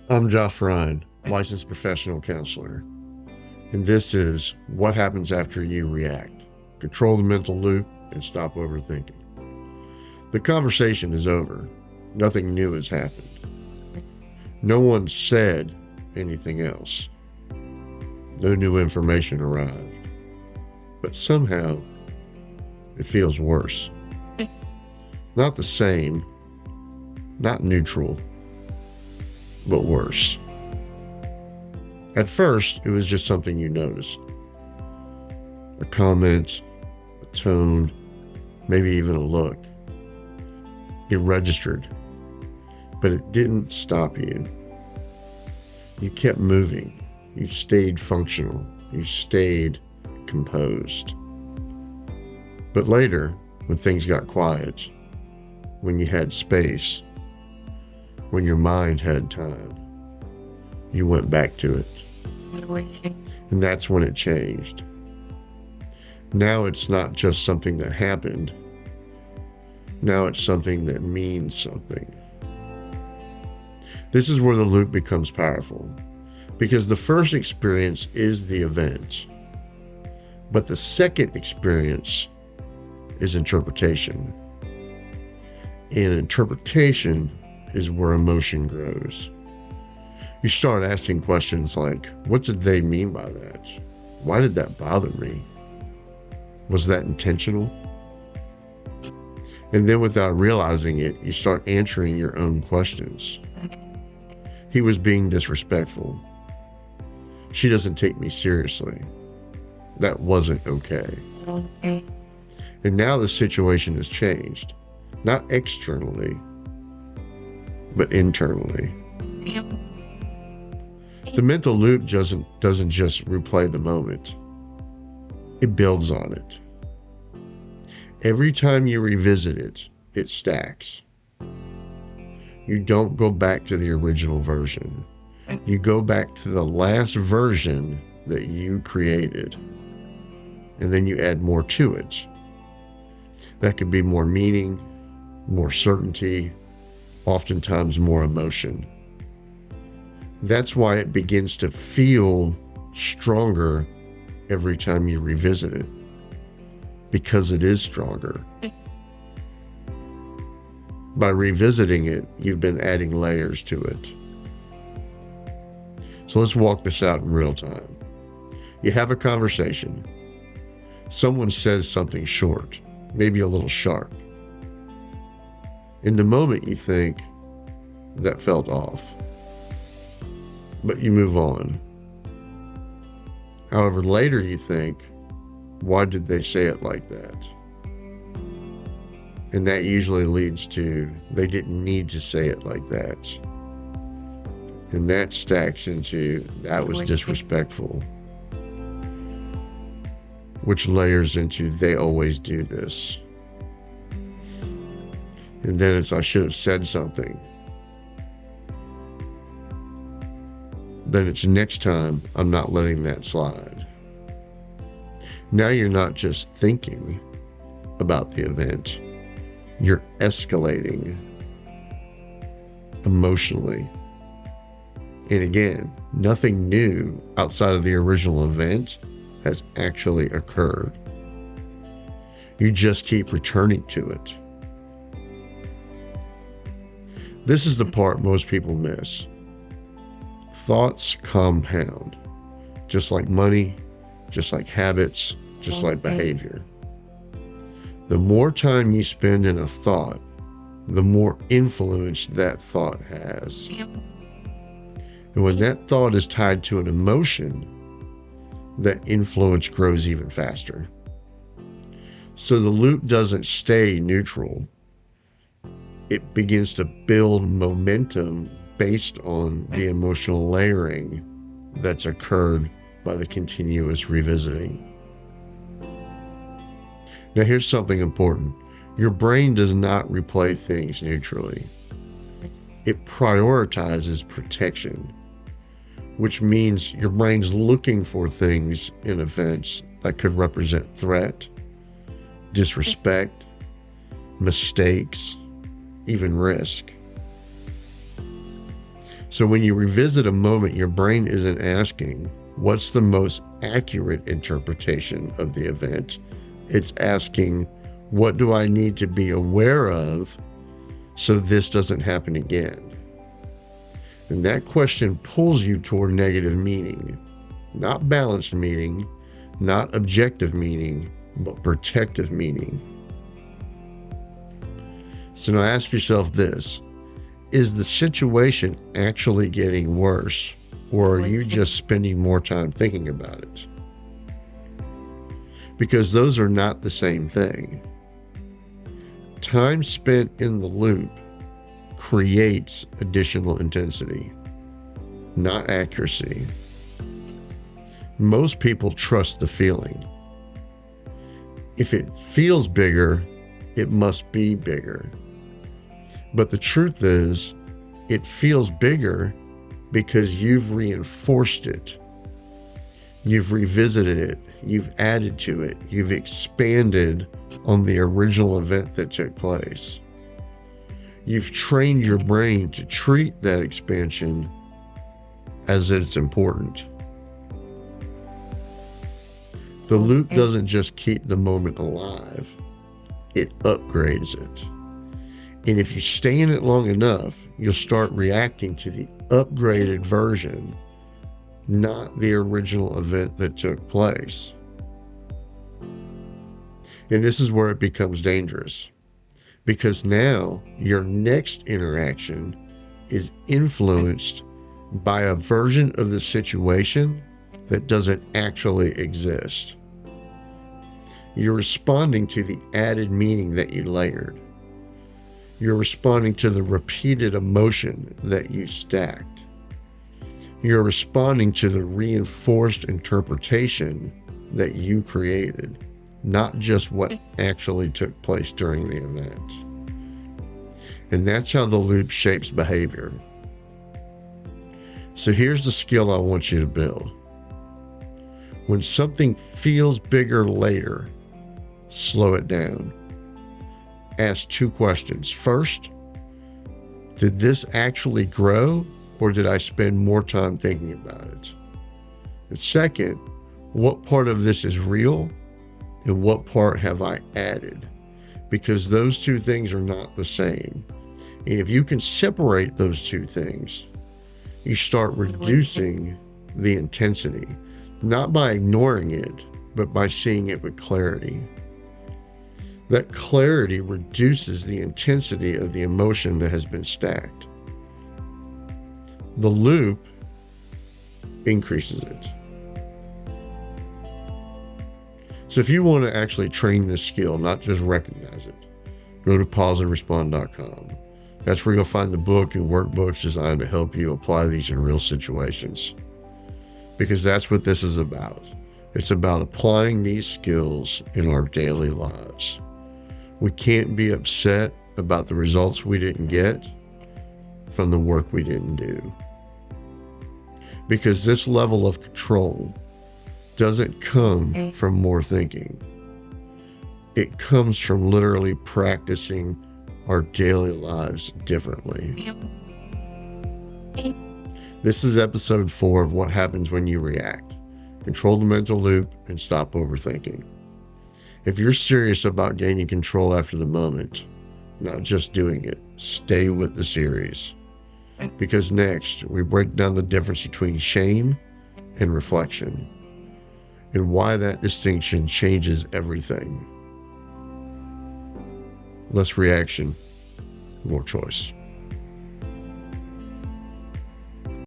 I'm Josua Rine, licensed professional counselor, and this is what happens after you react. Control the mental loop and stop overthinking. The conversation is over. Nothing new has happened. No one said anything else. No new information arrived. But somehow, it feels worse. Not the same, not neutral, but worse. At first, it was just something you noticed. A comment, a tone, maybe even a look. It registered, but it didn't stop you. You kept moving. You stayed functional. You stayed composed. But later, when things got quiet, when you had space, when your mind had time, you went back to it. And that's when it changed. Now it's not just something that happened. Now it's something that means something. This is where the loop becomes powerful, because the first experience is the event, but the second experience is interpretation. And interpretation is where emotion grows. You start asking questions like, what did they mean by that? Why did that bother me? Was that intentional? And then without realizing it, you start answering your own questions. He was being disrespectful. She doesn't take me seriously. That wasn't okay. And now the situation has changed, not externally, but internally. The mental loop doesn't just replay the moment. It builds on it. Every time you revisit it, it stacks. You don't go back to the original version. You go back to the last version that you created. And then you add more to it. That could be more meaning, more certainty, oftentimes more emotion. That's why it begins to feel stronger every time you revisit it, because it is stronger. By revisiting it, you've been adding layers to it. So let's walk this out in real time. You have a conversation. Someone says something short, maybe a little sharp. In the moment you think, that felt off. But you move on. However, later you think, why did they say it like that? And that usually leads to, they didn't need to say it like that. And that stacks into, that was disrespectful. Which layers into, they always do this. And then it's, I should have said something. Then it's, next time, I'm not letting that slide. Now you're not just thinking about the event. You're escalating emotionally. And again, nothing new outside of the original event has actually occurred. You just keep returning to it. This is the part most people miss. Thoughts compound, just like money, just like habits, just like behavior. The more time you spend in a thought, the more influence that thought has. And when that thought is tied to an emotion, that influence grows even faster. So the loop doesn't stay neutral. It begins to build momentum based on the emotional layering that's occurred by the continuous revisiting. Now here's something important. Your brain does not replay things neutrally. It prioritizes protection, which means your brain's looking for things in events that could represent threat, disrespect, mistakes, even risk. So when you revisit a moment, your brain isn't asking, what's the most accurate interpretation of the event? It's asking, what do I need to be aware of so this doesn't happen again? And that question pulls you toward negative meaning, not balanced meaning, not objective meaning, but protective meaning. So now ask yourself this: is the situation actually getting worse, or are you just spending more time thinking about it? Because those are not the same thing. Time spent in the loop creates additional intensity, not accuracy. Most people trust the feeling. If it feels bigger, it must be bigger. But the truth is, it feels bigger because you've reinforced it. You've revisited it. You've added to it. You've expanded on the original event that took place. You've trained your brain to treat that expansion as it's important. The loop doesn't just keep the moment alive, it upgrades it. And if you stay in it long enough, you'll start reacting to the upgraded version, not the original event that took place. And this is where it becomes dangerous, because now your next interaction is influenced by a version of the situation that doesn't actually exist. You're responding to the added meaning that you layered. You're responding to the repeated emotion that you stacked. You're responding to the reinforced interpretation that you created, not just what actually took place during the event. And that's how the loop shapes behavior. So here's the skill I want you to build. When something feels bigger later, slow it down. Ask two questions. First, did this actually grow, or did I spend more time thinking about it? And second, what part of this is real and what part have I added? Because those two things are not the same. And if you can separate those two things, you start reducing the intensity, not by ignoring it, but by seeing it with clarity. That clarity reduces the intensity of the emotion that has been stacked. The loop increases it. So if you want to actually train this skill, not just recognize it, go to pauseandrespond.com. That's where you'll find the book and workbooks designed to help you apply these in real situations. Because that's what this is about. It's about applying these skills in our daily lives. We can't be upset about the results we didn't get from the work we didn't do. Because this level of control doesn't come from more thinking. It comes from literally practicing our daily lives differently. This is episode 4 of What Happens When You React. Control the mental loop and stop overthinking. If you're serious about gaining control after the moment, not just doing it, stay with the series. Because next, we break down the difference between shame and reflection, and why that distinction changes everything. Less reaction, more choice.